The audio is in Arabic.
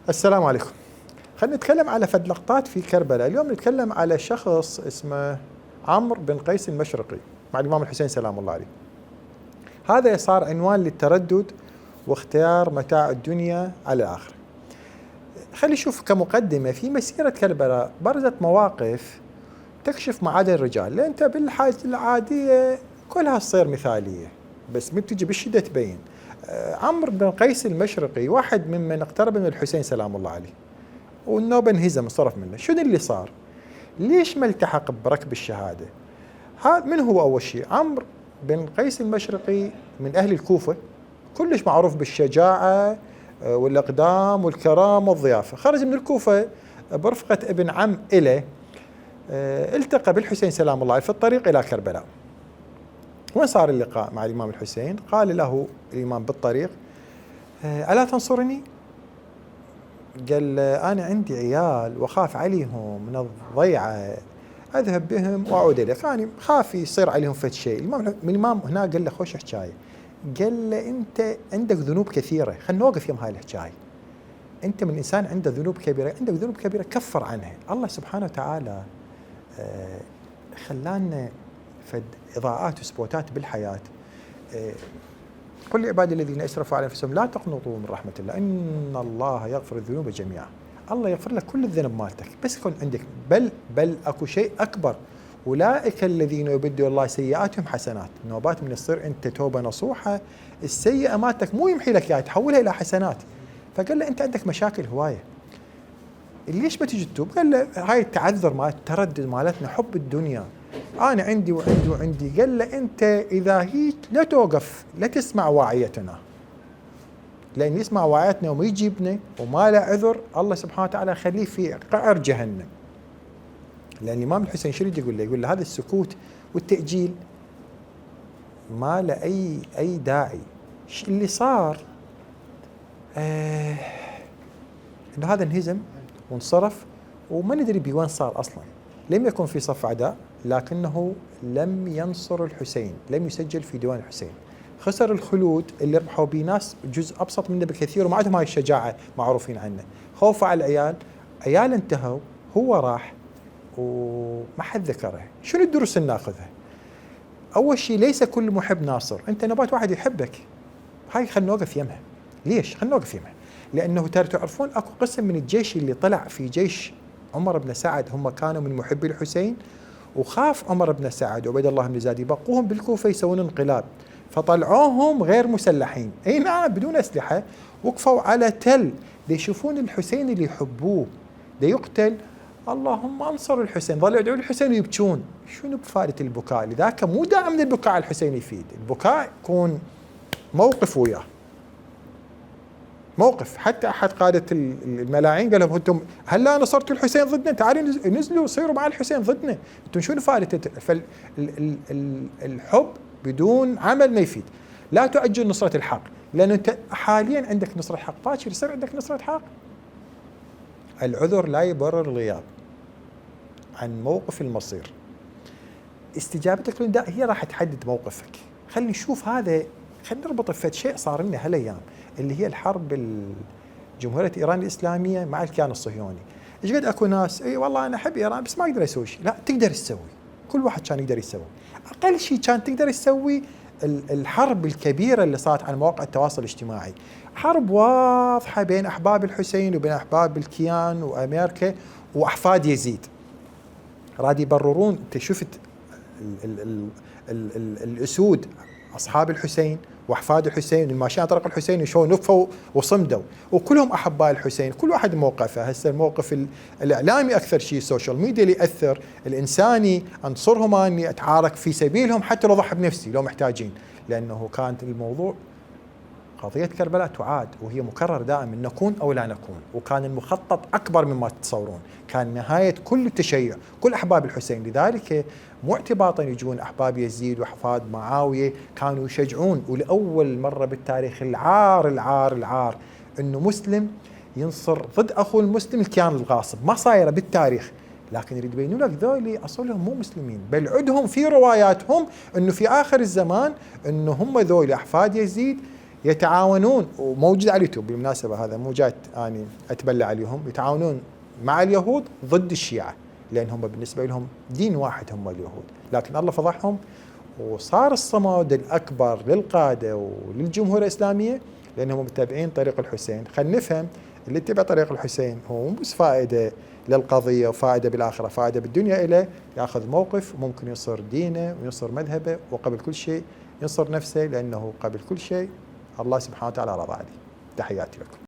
السلام عليكم. خلينا نتكلم على فد لقطات في كربلاء. اليوم نتكلم على شخص اسمه عمرو بن قيس المشرقي مع الإمام الحسين سلام الله عليه. هذا صار عنوان للتردد واختيار متاع الدنيا على الآخرة. خلي نشوف كمقدمة في مسيرة كربلاء برزت مواقف تكشف معادن الرجال، لأن أنت بالحاجة العادية كلها تصير مثالية، بس من تجي بالشدة تبين. عمرو بن قيس المشرقي واحد ممن اقترب من الحسين سلام الله عليه، والنوبة انهزم انصرف منه. شنو اللي صار؟ ليش ما التحق بركب الشهادة؟ هذا من هو أول شيء؟ عمرو بن قيس المشرقي من أهل الكوفة، كلش معروف بالشجاعة والإقدام والكرام والضيافة. خرج من الكوفة برفقة ابن عم إله، التقى بالحسين سلام الله عليه في الطريق إلى كربلاء. وين صار اللقاء مع الإمام الحسين؟ قال له الإمام بالطريق: ألا تنصرني؟ قال: أنا عندي عيال وخاف عليهم من الضيعة، أذهب بهم وأعود إليك، أنا خاف يصير عليهم فد شيء. الإمام هنا قال له: خوش حكاية. قال له: أنت عندك ذنوب كثيرة، خلينا نوقف يوم هاي الحكاية. أنت من إنسان عنده ذنوب كبيرة، عندك ذنوب كبيرة كفر عنها. الله سبحانه وتعالى خلانا فد إضاءات وسبوتات بالحياة. قل لعبادي الذين اسرفوا على انفسهم لا تقنطوا من رحمه الله ان الله يغفر الذنوب جميعا. الله يغفر لك كل الذنب مالتك، بس يكون عندك بل اكو شيء اكبر: اولئك الذين يبدل الله سيئاتهم حسنات. نوبات من يصير انت توبه نصوحه، السيئه مالتك مو يمحي لك اياها، تحولها الى حسنات. فقال له: انت عندك مشاكل هوايه، ليش ما تجي تتوب؟ قال له: هاي التعذر مال التردد مالتنا، حب الدنيا، أنا عندي وعندي وعندي. قال له: أنت إذا هيك لا توقف، لا تسمع واعيتنا، لأن يسمع واعيتنا وما يجيبنا وما له عذر الله سبحانه وتعالى خليه في قعر جهنم. لأن الإمام الحسين شو يقول له؟ يقول له هذا السكوت والتأجيل ما له أي داعي. اللي صار إنه هذا انهزم وانصرف، وما ندري بوين صار أصلا. لم يكن في صف عداء، لكنه لم ينصر الحسين، لم يسجل في ديوان الحسين. خسر الخلود اللي ربحوا به ناس جزء أبسط منه بكثير وما عندهم هاي الشجاعة معروفين عنه. خوفه على العيال، عيال انتهوا، هو راح وما حد ذكره. شنو الدروس اللي ناخذها؟ أول شيء ليس كل محب ناصر، أنت نبات واحد يحبك، هاي خلينا نوقف يمها. ليش؟ خلينا نوقف يمها لأنه ترى تعرفون أكو قسم من الجيش اللي طلع في جيش عمر بن سعد هم كانوا من محبي الحسين، وخاف عمر بن سعد وعبيد الله بن زياد يبقوهم بالكوفة يسوون انقلاب، فطلعوهم غير مسلحين، اي نعم بدون أسلحة، وقفوا على تل يشوفون الحسين اللي يحبوه دا يقتل. اللهم انصر الحسين، ظلوا يدعون الحسين ويبكون. شنو بفائدة البكاء؟ لذاك مو دائما البكاء على الحسين يفيد، البكاء يكون موقف وياه، موقف. حتى أحد قادة الملاعين قال لهم: أنتم هلا نصرتوا الحسين ضدنا، تعالوا نزلوا صيروا مع الحسين ضدنا، أنتم شنو فائدة؟ فالحب بدون عمل ما يفيد. لا تؤجل نصرة الحق، لأن أنت حاليا عندك نصرة حق، باكر يصير عندك نصرة حق. العذر لا يبرر الغياب عن موقف المصير. استجابتك للنداء هي راح تحدد موقفك. خلينا نشوف هذا، خلينا نربط في شيء صار لنا هالايام اللي هي الحرب جمهورية ايران الاسلاميه مع الكيان الصهيوني. ايش قد اكو ناس اي والله انا احب ايران بس ما اقدر اسوي شيء. لا، تقدر تسوي، كل واحد كان يقدر يسوي. اقل شيء كان تقدر تسوي الحرب الكبيره اللي صارت على مواقع التواصل الاجتماعي، حرب واضحه بين احباب الحسين وبين احباب الكيان وامريكا واحفاد يزيد. راد يبررون. انت شفت الاسود اصحاب الحسين واحفاد الحسين الماشيين على طريق الحسين شلون نفوا وصمدوا، وكلهم احباء الحسين، كل واحد موقفه. هسه الموقف الاعلامي اكثر شيء، السوشيال ميديا اللي ياثر، الانساني انصرهم، اني اتعارك في سبيلهم حتى لو ضحي بنفسي لو محتاجين، لانه كانت الموضوع قضية كربلاء تعاد وهي مكرر دائما: نكون أو لا نكون. وكان المخطط أكبر مما تتصورون، كان نهاية كل التشيع، كل أحباب الحسين. لذلك مو اعتباطا يجون أحباب يزيد وأحفاد معاوية كانوا يشجعون. ولأول مرة بالتاريخ العار العار العار أنه مسلم ينصر ضد أخوه المسلم الكيان الغاصب، ما صايرة بالتاريخ. لكن يريد يبينوا لك ذولي أصولهم مو مسلمين، بل عندهم في رواياتهم أنه في آخر الزمان أنه هم ذولي أحفاد يزيد يتعاونون، وموجود على اليوتيوب بالمناسبة، هذا مو جاي أني أتبلى عليهم، يتعاونون مع اليهود ضد الشيعة، لأنهم بالنسبة لهم دين واحد هم اليهود، لكن الله فضحهم وصار الصمود الأكبر للقادة وللجمهورية الإسلامية لأنهم متبعين طريق الحسين. خلينا نفهم اللي اتبع طريق الحسين هو مو بس فائدة للقضية وفائدة بالآخرة، فائدة بالدنيا إليه، يأخذ موقف ممكن ينصر دينه وينصر مذهبه، وقبل كل شيء ينصر نفسه، لأنه قبل كل شيء الله سبحانه وتعالى رضى عليه. تحياتي لكم.